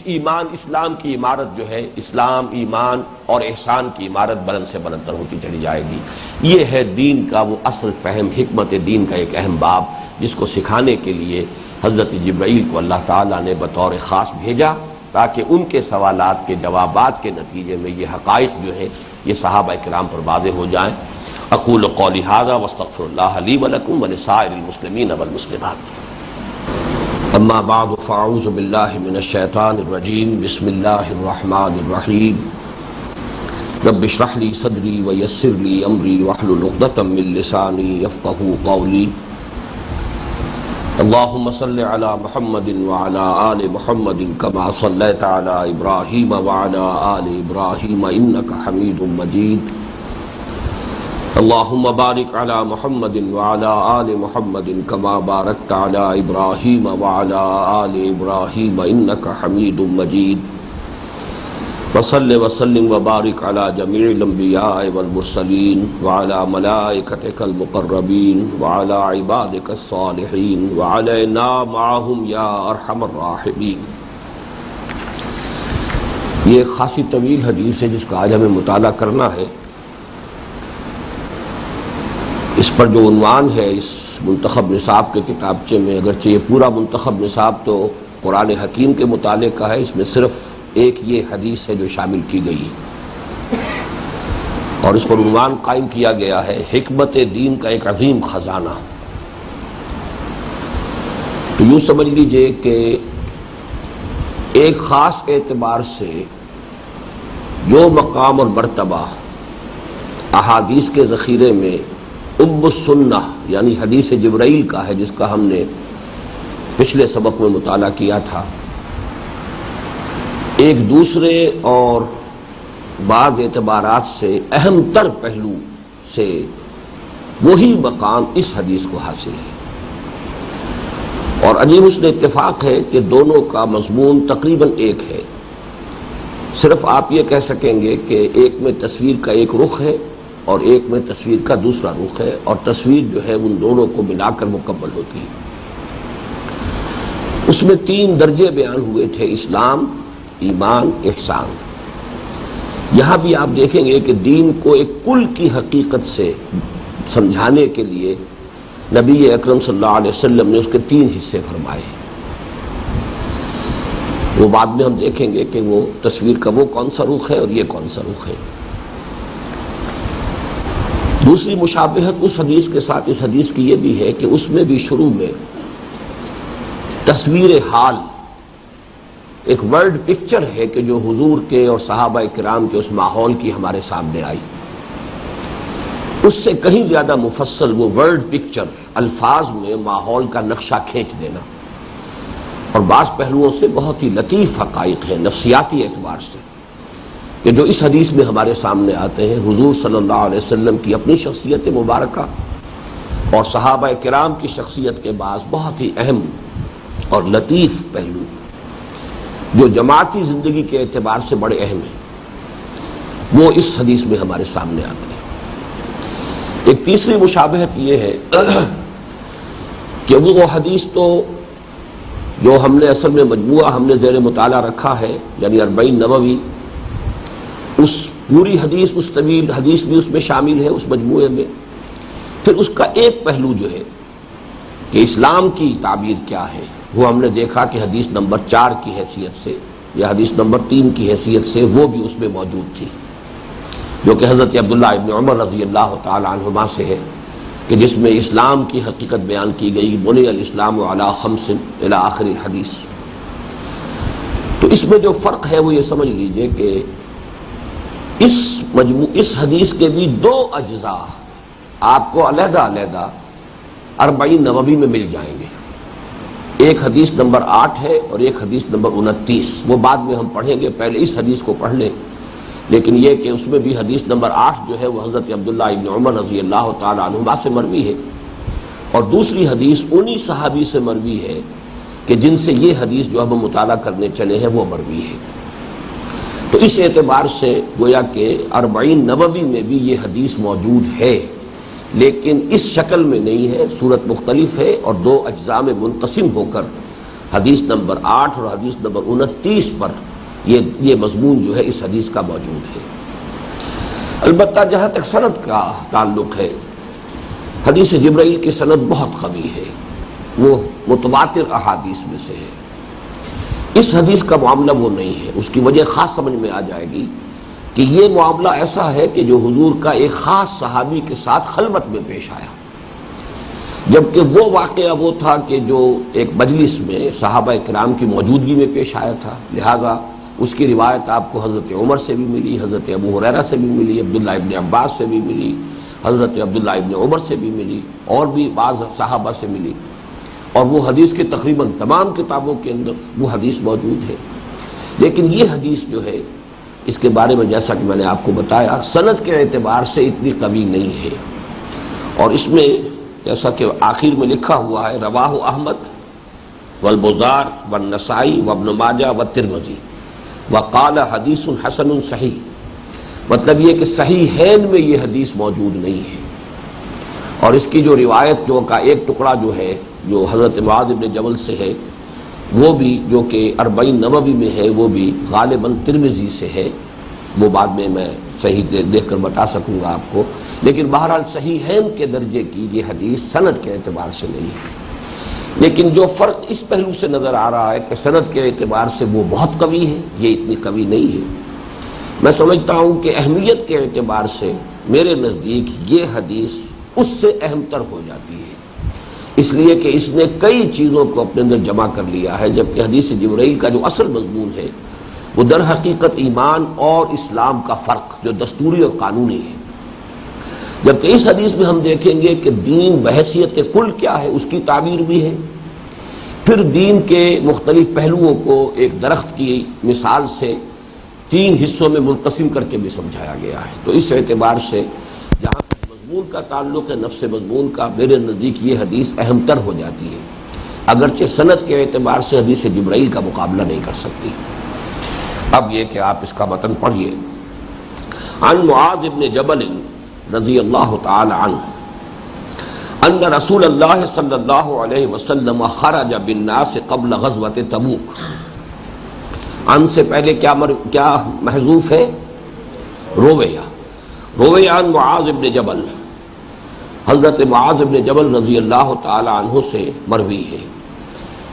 ایمان اسلام کی عمارت جو ہے، اسلام ایمان اور احسان کی عمارت بلند سے بلند تر ہوتی چلی جائے گی۔ یہ ہے دین کا وہ اصل فہم، حکمت دین کا ایک اہم باب، جس کو سکھانے کے لیے حضرت جبرائیل کو اللہ تعالیٰ نے بطور خاص بھیجا، تاکہ ان کے سوالات کے جوابات کے نتیجے میں یہ حقائق جو ہے یہ صحابہ کرام پر واضح ہو جائیں۔ اقول قولی ھذا واستغفر اللہ لی ولکم ولسائر المسلمین والمسلمات۔ اما بعد فاعوذ باللہ من الشیطان الرجیم، بسم اللہ الرحمن الرحیم۔ رب اشرح لی صدری ویسر لی امری واحلل عقدۃ من لسانی یفقہوا قولی۔ اللہم صل علی محمد وعلی آل محمد کما صلیت علی ابراہیم وعلی آل ابراہیم انک حمید مجید۔ اللہم بارک علی محمد وعلی آل محمد کما بارکت علی ابراہیم وعلی آل ابراہیم انک حمید مجید۔ وصل وسلم وبارک علی جمیع الانبیاء والمرسلین وعلی ملائکتک المقربین وعلی عبادک الصالحین وعلینا معہم یا ارحم الراحمین۔ یہ ایک خاصی طویل حدیث ہے جس کا آج ہمیں مطالعہ کرنا ہے۔ اس پر جو عنوان ہے اس منتخب نصاب کے کتابچے میں، اگرچہ یہ پورا منتخب نصاب تو قرآن حکیم کے مطالعے کا ہے، اس میں صرف ایک یہ حدیث ہے جو شامل کی گئی ہے، اور اس پر عنوان قائم کیا گیا ہے حکمت دین کا ایک عظیم خزانہ۔ تو یوں سمجھ لیجئے کہ ایک خاص اعتبار سے جو مقام اور مرتبہ احادیث کے ذخیرے میں ام السنہ یعنی حدیث جبرائیل کا ہے، جس کا ہم نے پچھلے سبق میں مطالعہ کیا تھا، ایک دوسرے اور بعض اعتبارات سے اہم تر پہلو سے وہی مقام اس حدیث کو حاصل ہے، اور عجیب اس میں اتفاق ہے کہ دونوں کا مضمون تقریباً ایک ہے۔ صرف آپ یہ کہہ سکیں گے کہ ایک میں تصویر کا ایک رخ ہے اور ایک میں تصویر کا دوسرا رخ ہے، اور تصویر جو ہے ان دونوں کو ملا کر مکمل ہوتی ہے۔ اس میں 3 درجے بیان ہوئے تھے، اسلام، ایمان، احسان۔ یہاں بھی آپ دیکھیں گے کہ دین کو ایک کل کی حقیقت سے سمجھانے کے لیے نبی اکرم صلی اللہ علیہ وسلم نے اس کے 3 حصے فرمائے۔ وہ بعد میں ہم دیکھیں گے کہ وہ تصویر کا وہ کون سا رخ ہے اور یہ کون سا رخ ہے۔ دوسری مشابہت اس حدیث کے ساتھ اس حدیث کی یہ بھی ہے کہ اس میں بھی شروع میں تصویر حال، ایک ورلڈ پکچر ہے کہ جو حضور کے اور صحابہ کرام کے اس ماحول کی ہمارے سامنے آئی۔ اس سے کہیں زیادہ مفصل وہ ورلڈ پکچر، الفاظ میں ماحول کا نقشہ کھینچ دینا، اور بعض پہلوؤں سے بہت ہی لطیف حقائق ہیں نفسیاتی اعتبار سے کہ جو اس حدیث میں ہمارے سامنے آتے ہیں۔ حضور صلی اللہ علیہ وسلم کی اپنی شخصیت مبارکہ اور صحابہ کرام کی شخصیت کے بعض بہت ہی اہم اور لطیف پہلو جو جماعتی زندگی کے اعتبار سے بڑے اہم ہیں، وہ اس حدیث میں ہمارے سامنے آتے ہیں۔ ایک تیسری مشابہت یہ ہے کہ وہ حدیث تو جو ہم نے اصل میں مجموعہ ہم نے زیر مطالعہ رکھا ہے، یعنی 40 نووی، اس پوری حدیث، اس طویل حدیث بھی اس میں شامل ہے اس مجموعے میں۔ پھر اس کا ایک پہلو جو ہے کہ اسلام کی تعبیر کیا ہے، وہ ہم نے دیکھا کہ حدیث نمبر 4 کی حیثیت سے یا حدیث نمبر 3 کی حیثیت سے وہ بھی اس میں موجود تھی، جو کہ حضرت عبداللہ ابن عمر رضی اللہ تعالی عنہما سے ہے، کہ جس میں اسلام کی حقیقت بیان کی گئی، بنی الاسلام علی 5 الی آخر الحدیث۔ تو اس میں جو فرق ہے وہ یہ سمجھ لیجئے کہ اس حدیث کے بھی 2 اجزاء آپ کو علیحدہ علیحدہ 40 نووی میں مل جائیں گے۔ ایک حدیث نمبر 8 ہے اور ایک حدیث نمبر 29، وہ بعد میں ہم پڑھیں گے، پہلے اس حدیث کو پڑھ لیں۔ لیکن یہ کہ اس میں بھی حدیث نمبر 8 جو ہے وہ حضرت عبداللہ ابن عمر رضی اللہ تعالی عنہما سے مروی ہے، اور دوسری حدیث انہی صحابی سے مروی ہے کہ جن سے یہ حدیث جو ہم مطالعہ کرنے چلے ہیں وہ مروی ہے۔ تو اس اعتبار سے گویا کہ 40 نووی میں بھی یہ حدیث موجود ہے، لیکن اس شکل میں نہیں ہے، صورت مختلف ہے، اور 2 اجزاء میں منقسم ہو کر حدیث نمبر 8 اور حدیث نمبر 29 پر یہ مضمون جو ہے اس حدیث کا موجود ہے۔ البتہ جہاں تک سند کا تعلق ہے، حدیث جبرائیل کی سند بہت قوی ہے، وہ متواتر احادیث میں سے ہے۔ اس حدیث کا معاملہ وہ نہیں ہے، اس کی وجہ خاص سمجھ میں آ جائے گی کہ یہ معاملہ ایسا ہے کہ جو حضور کا ایک خاص صحابی کے ساتھ خلوت میں پیش آیا، جبکہ وہ واقعہ وہ تھا کہ جو ایک مجلس میں صحابہ کرام کی موجودگی میں پیش آیا تھا، لہذا اس کی روایت آپ کو حضرت عمر سے بھی ملی، حضرت ابو ہریرہ سے بھی ملی، عبداللہ ابن عباس سے بھی ملی، حضرت عبداللہ ابن عمر سے بھی ملی، اور بھی بعض صحابہ سے ملی، اور وہ حدیث کے تقریباً تمام کتابوں کے اندر وہ حدیث موجود ہے۔ لیکن یہ حدیث جو ہے اس کے بارے میں جیسا کہ میں نے آپ کو بتایا سند کے اعتبار سے اتنی قوی نہیں ہے، اور اس میں جیسا کہ آخر میں لکھا ہوا ہے رواہ احمد والبزار والنسائی وابن ماجہ والترمذی وقال حدیث حسن صحیح، مطلب یہ کہ صحیحین میں یہ حدیث موجود نہیں ہے، اور اس کی جو روایت جو کا ایک ٹکڑا جو ہے جو حضرت معاذ بن جبل سے ہے، وہ بھی جو کہ 40 نووی میں ہے، وہ بھی غالباً ترمذی سے ہے، وہ بعد میں صحیح دیکھ کر بتا سکوں گا آپ کو، لیکن بہرحال صحیحین کے درجے کی یہ حدیث سند کے اعتبار سے نہیں ہے۔ لیکن جو فرق اس پہلو سے نظر آ رہا ہے کہ سند کے اعتبار سے وہ بہت قوی ہے، یہ اتنی قوی نہیں ہے، میں سمجھتا ہوں کہ اہمیت کے اعتبار سے میرے نزدیک یہ حدیث اس سے اہم تر ہو جاتی ہے، اس لیے کہ اس نے کئی چیزوں کو اپنے اندر جمع کر لیا ہے، جبکہ حدیث جبرائیل کا جو اصل مضمون ہے وہ در حقیقت ایمان اور اسلام کا فرق جو دستوری اور قانونی ہے، جبکہ اس حدیث میں ہم دیکھیں گے کہ دین بحیثیت کل کیا ہے اس کی تعبیر بھی ہے، پھر دین کے مختلف پہلوؤں کو ایک درخت کی مثال سے 3 حصوں میں منقسم کر کے بھی سمجھایا گیا ہے۔ تو اس اعتبار سے جہاں مضمون کا تعلق ہے، نفس مضمون کا، میرے نزدیک یہ حدیث اہم تر ہو جاتی ہے، اگرچہ سند کے اعتبار سے حدیث جبرائیل کا مقابلہ نہیں کر سکتی۔ اب یہ کہ آپ اس کا متن پڑھیے۔ عن معاذ بن جبل رضی اللہ تعالی عنہ ان رسول اللہ صلی اللہ علیہ وسلم خرج بالناس قبل غزوۃ تبوک۔ عن سے پہلے کیا محذوف ہے؟ رویہ عن معاذ بن جبل، حضرت معاذ بن جبل رضی اللہ تعالی عنہ سے مروی ہے،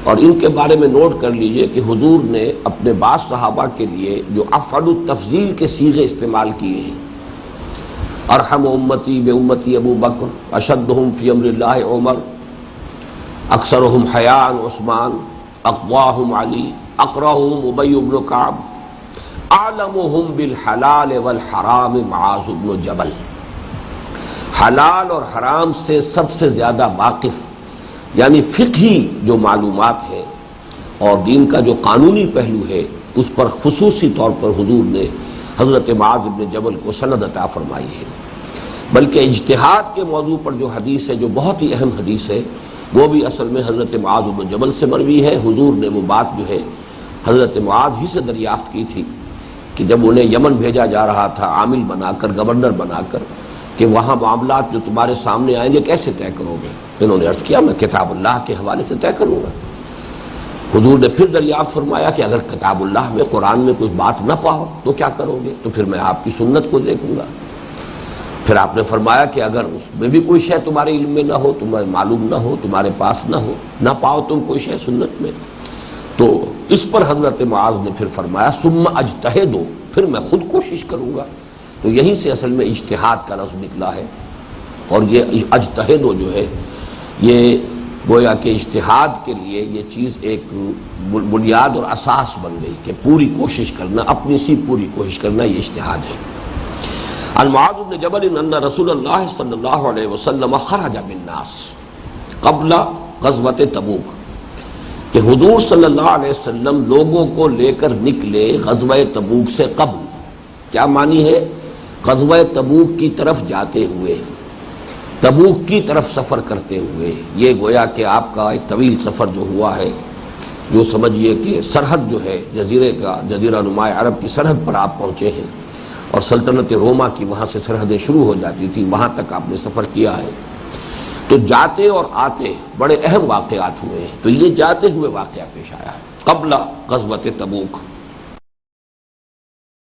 اور ان کے بارے میں نوٹ کر لیجئے کہ حضور نے اپنے بعض صحابہ کے لیے جو افعل التفضیل کے صیغے استعمال کیے ہیں، ارحم امتی بامتی ابو بکر، اشدہم فی امر اللہ عمر، اکثرہم حیاء عثمان، اقواہم علی، اقرأہم ابی بن کعب، اعلمہم بالحلال والحرام معاذ بن جبل۔ حلال اور حرام سے سب سے زیادہ واقف، یعنی فقہی جو معلومات ہے اور دین کا جو قانونی پہلو ہے اس پر خصوصی طور پر حضور نے حضرت معاذ بن جبل کو سند عطا فرمائی ہے، بلکہ اجتہاد کے موضوع پر جو حدیث ہے جو بہت ہی اہم حدیث ہے وہ بھی اصل میں حضرت معاذ بن جبل سے مروی ہے۔ حضور نے وہ بات جو ہے حضرت معاذ ہی سے دریافت کی تھی کہ جب انہیں یمن بھیجا جا رہا تھا عامل بنا کر، گورنر بنا کر، کہ وہاں معاملات جو تمہارے سامنے آئیں گے کیسے طے کرو گے؟ انہوں نے عرض کیا میں کتاب اللہ کے حوالے سے طے کروں گا۔ حضور نے پھر دریافت فرمایا کہ اگر کتاب اللہ میں قرآن میں کوئی بات نہ پاؤ تو کیا کرو گے؟ تو پھر میں آپ کی سنت کو دیکھوں گا۔ پھر آپ نے فرمایا کہ اگر اس میں بھی کوئی شے تمہارے علم میں نہ ہو، تمہیں معلوم نہ ہو، تمہارے پاس نہ پاؤ تم کوئی شے سنت میں، تو اس پر حضرت معاذ نے پھر فرمایا ثم اجتہدوا، پھر میں خود کوشش کروں گا۔ تو یہیں سے اصل میں اجتہاد کا لفظ نکلا ہے، اور یہ اجتہدوا جو ہے یہ گویا کہ اجتہاد کے لیے یہ چیز ایک بنیاد اور اساس بن گئی کہ پوری کوشش کرنا، اپنی سی پوری کوشش کرنا، یہ اجتہاد ہے۔ عن معاذ بن جبل ان رسول اللہ صلی اللہ علیہ وسلم خرج بالناس قبل غزوۃ تبوک، کہ حضور صلی اللہ علیہ وسلم لوگوں کو لے کر نکلے غزوہ تبوک سے قبل۔ کیا معنی ہے؟ غزوہ تبوک کی طرف جاتے ہوئے، تبوک کی طرف سفر کرتے ہوئے، یہ گویا کہ آپ کا ایک طویل سفر جو ہوا ہے، جو سمجھیے کہ سرحد جو ہے جزیرہ نما عرب کی سرحد پر آپ پہنچے ہیں، اور سلطنت روما کی وہاں سے سرحدیں شروع ہو جاتی تھی، وہاں تک آپ نے سفر کیا ہے۔ تو جاتے اور آتے بڑے اہم واقعات ہوئے ہیں. تو یہ جاتے ہوئے واقعہ پیش آیا ہے قبل غزوۃ تبوک.